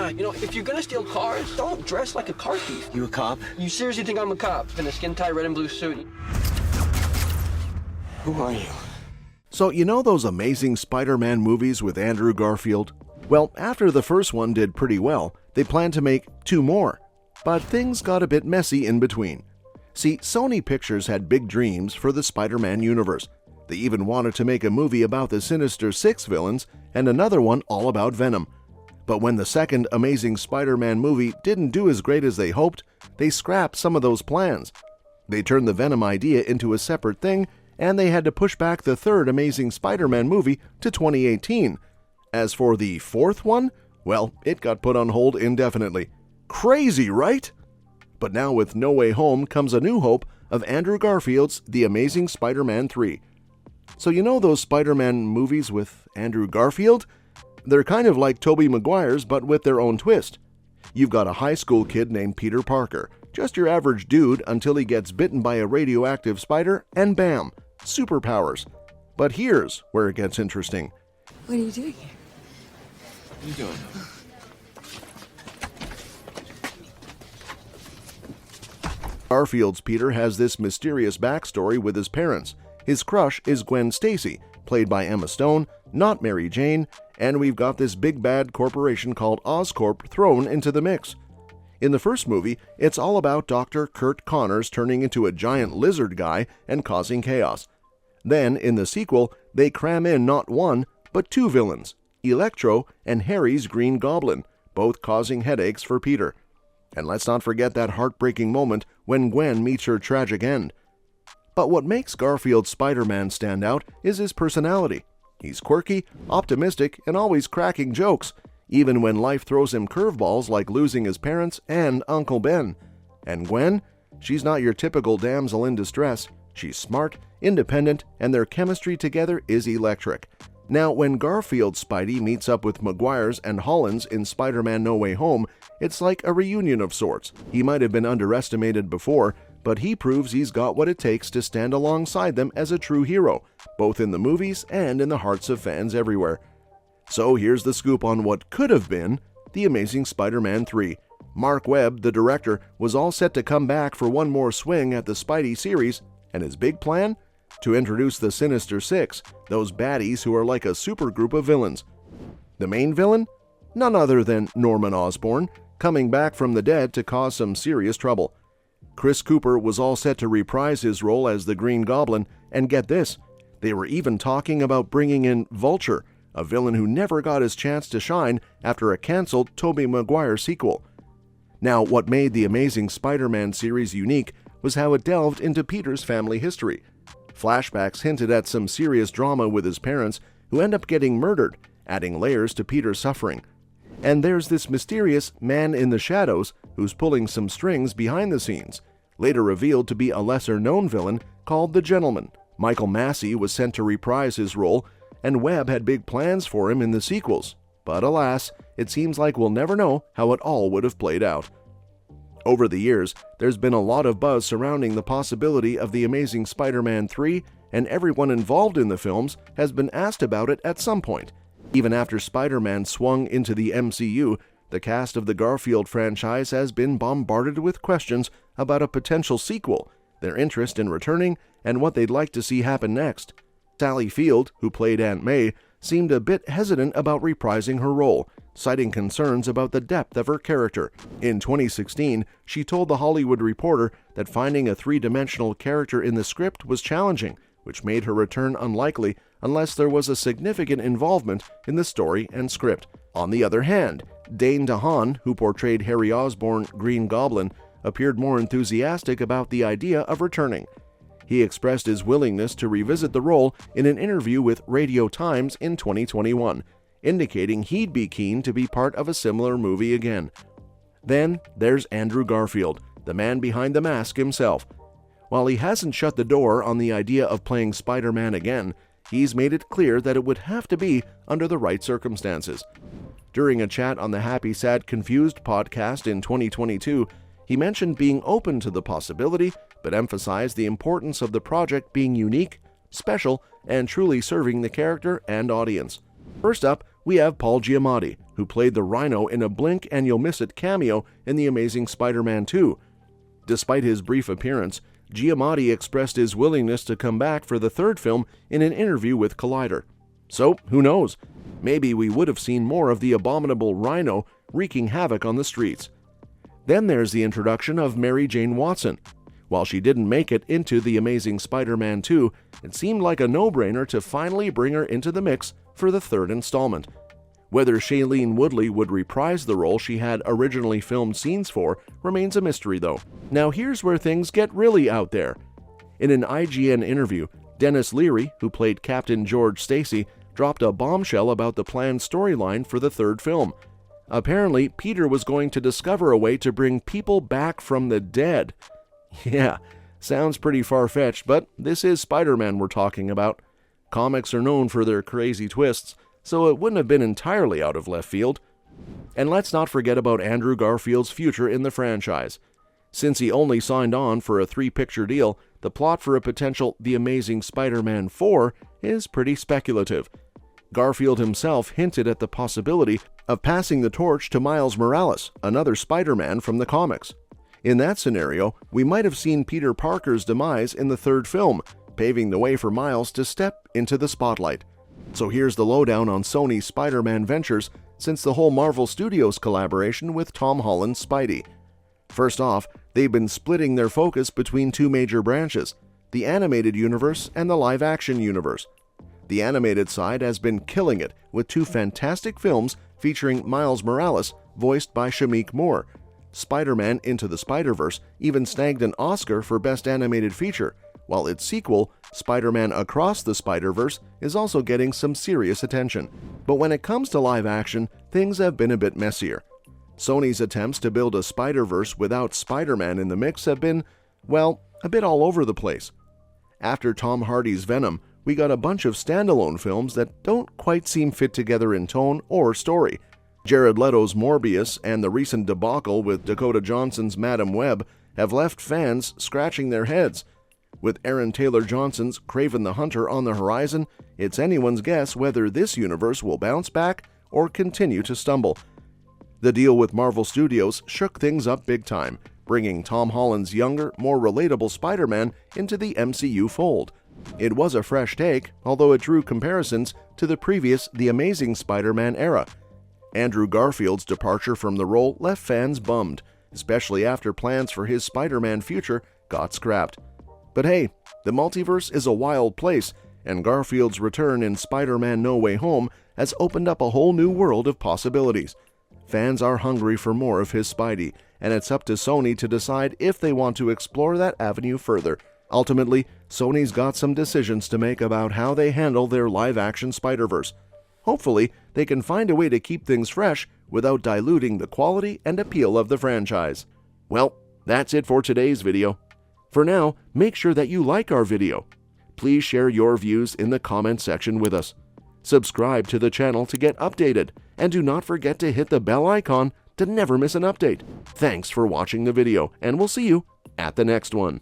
If you're gonna steal cars, don't dress like a car thief. You a cop? You seriously think I'm a cop in a skin-tight red and blue suit? Who are you? So you know those Amazing Spider-Man movies with Andrew Garfield? Well, after the first one did pretty well, they planned to make 2 more. But things got a bit messy in between. See, Sony Pictures had big dreams for the Spider-Man universe. They even wanted to make a movie about the Sinister Six villains and another one all about Venom. But when the second Amazing Spider-Man movie didn't do as great as they hoped, they scrapped some of those plans. They turned the Venom idea into a separate thing, and they had to push back the third Amazing Spider-Man movie to 2018. As for the fourth one, well, it got put on hold indefinitely. Crazy, right? But now with No Way Home comes a new hope of Andrew Garfield's The Amazing Spider-Man 3. So you know those Spider-Man movies with Andrew Garfield? They're kind of like Tobey Maguire's, but with their own twist. You've got a high school kid named Peter Parker, just your average dude until he gets bitten by a radioactive spider, and bam, superpowers. But here's where it gets interesting. What are you doing here? What are you doing? Garfield's Peter has this mysterious backstory with his parents. His crush is Gwen Stacy, played by Emma Stone, not Mary Jane, and we've got this big bad corporation called Oscorp thrown into the mix. In the first movie, it's all about Dr. Kurt Connors turning into a giant lizard guy and causing chaos. Then, in the sequel, they cram in not one, but 2 villains, Electro and Harry's Green Goblin, both causing headaches for Peter. And let's not forget that heartbreaking moment when Gwen meets her tragic end. But what makes Garfield's Spider-Man stand out is his personality. He's quirky, optimistic, and always cracking jokes, even when life throws him curveballs like losing his parents and Uncle Ben. And Gwen? She's not your typical damsel in distress. She's smart, independent, and their chemistry together is electric. Now, when Garfield's Spidey meets up with Maguire's and Holland's in Spider-Man No Way Home, it's like a reunion of sorts. He might have been underestimated before, but he proves he's got what it takes to stand alongside them as a true hero, both in the movies and in the hearts of fans everywhere. So here's the scoop on what could have been The Amazing Spider-Man 3. Mark Webb, the director, was all set to come back for one more swing at the Spidey series, and his big plan? To introduce the Sinister Six, those baddies who are like a supergroup of villains. The main villain? None other than Norman Osborn, coming back from the dead to cause some serious trouble. Chris Cooper was all set to reprise his role as the Green Goblin, and get this, they were even talking about bringing in Vulture, a villain who never got his chance to shine after a cancelled Tobey Maguire sequel. Now, what made the Amazing Spider-Man series unique was how it delved into Peter's family history. Flashbacks hinted at some serious drama with his parents, who end up getting murdered, adding layers to Peter's suffering. And there's this mysterious man in the shadows who's pulling some strings behind the scenes, later revealed to be a lesser-known villain called the Gentleman. Michael Massee was sent to reprise his role, and Webb had big plans for him in the sequels. But alas, it seems like we'll never know how it all would have played out. Over the years, there's been a lot of buzz surrounding the possibility of The Amazing Spider-Man 3, and everyone involved in the films has been asked about it at some point. Even after Spider-Man swung into the MCU, the cast of the Garfield franchise has been bombarded with questions about a potential sequel, their interest in returning, and what they'd like to see happen next. Sally Field, who played Aunt May, seemed a bit hesitant about reprising her role, citing concerns about the depth of her character. In 2016, she told The Hollywood Reporter that finding a 3-dimensional character in the script was challenging, which made her return unlikely unless there was a significant involvement in the story and script. On the other hand, Dane DeHaan, who portrayed Harry Osborn, Green Goblin, appeared more enthusiastic about the idea of returning. He expressed his willingness to revisit the role in an interview with Radio Times in 2021, indicating he'd be keen to be part of a similar movie again. Then there's Andrew Garfield, the man behind the mask himself. While he hasn't shut the door on the idea of playing Spider-Man again, he's made it clear that it would have to be under the right circumstances. During a chat on the Happy Sad Confused podcast in 2022, he mentioned being open to the possibility, but emphasized the importance of the project being unique, special, and truly serving the character and audience. First up, we have Paul Giamatti, who played the Rhino in a blink and you'll miss it cameo in The Amazing Spider-Man 2. Despite his brief appearance, Giamatti expressed his willingness to come back for the third film in an interview with Collider. So, who knows? Maybe we would have seen more of the abominable Rhino wreaking havoc on the streets. Then there's the introduction of Mary Jane Watson. While she didn't make it into The Amazing Spider-Man 2, it seemed like a no-brainer to finally bring her into the mix for the third installment. Whether Shailene Woodley would reprise the role she had originally filmed scenes for remains a mystery, though. Now here's where things get really out there. In an IGN interview, Dennis Leary, who played Captain George Stacy, dropped a bombshell about the planned storyline for the third film. Apparently, Peter was going to discover a way to bring people back from the dead. Yeah, sounds pretty far-fetched, but this is Spider-Man we're talking about. Comics are known for their crazy twists, so it wouldn't have been entirely out of left field. And let's not forget about Andrew Garfield's future in the franchise. Since he only signed on for a 3-picture deal, the plot for a potential The Amazing Spider-Man 4 is pretty speculative. Garfield himself hinted at the possibility of passing the torch to Miles Morales, another Spider-Man from the comics. In that scenario, we might have seen Peter Parker's demise in the third film, paving the way for Miles to step into the spotlight. So here's the lowdown on Sony's Spider-Man ventures since the whole Marvel Studios collaboration with Tom Holland's Spidey. First off, they've been splitting their focus between two major branches, the animated universe and the live-action universe. The animated side has been killing it with 2 fantastic films featuring Miles Morales, voiced by Shameik Moore. Spider-Man Into the Spider-Verse even snagged an Oscar for Best Animated Feature, while its sequel, Spider-Man Across the Spider-Verse, is also getting some serious attention. But when it comes to live action, things have been a bit messier. Sony's attempts to build a Spider-Verse without Spider-Man in the mix have been, well, a bit all over the place. After Tom Hardy's Venom, we got a bunch of standalone films that don't quite seem fit together in tone or story. Jared Leto's Morbius and the recent debacle with Dakota Johnson's Madam Web have left fans scratching their heads. With Aaron Taylor Johnson's Kraven the Hunter on the horizon, it's anyone's guess whether this universe will bounce back or continue to stumble. The deal with Marvel Studios shook things up big time, bringing Tom Holland's younger, more relatable Spider-Man into the MCU fold. It was a fresh take, although it drew comparisons to the previous The Amazing Spider-Man era. Andrew Garfield's departure from the role left fans bummed, especially after plans for his Spider-Man future got scrapped. But hey, the multiverse is a wild place, and Garfield's return in Spider-Man No Way Home has opened up a whole new world of possibilities. Fans are hungry for more of his Spidey, and it's up to Sony to decide if they want to explore that avenue further. Ultimately, Sony's got some decisions to make about how they handle their live-action Spider-Verse. Hopefully, they can find a way to keep things fresh without diluting the quality and appeal of the franchise. Well, that's it for today's video. For now, make sure that you like our video. Please share your views in the comment section with us. Subscribe to the channel to get updated, and do not forget to hit the bell icon to never miss an update. Thanks for watching the video, and we'll see you at the next one.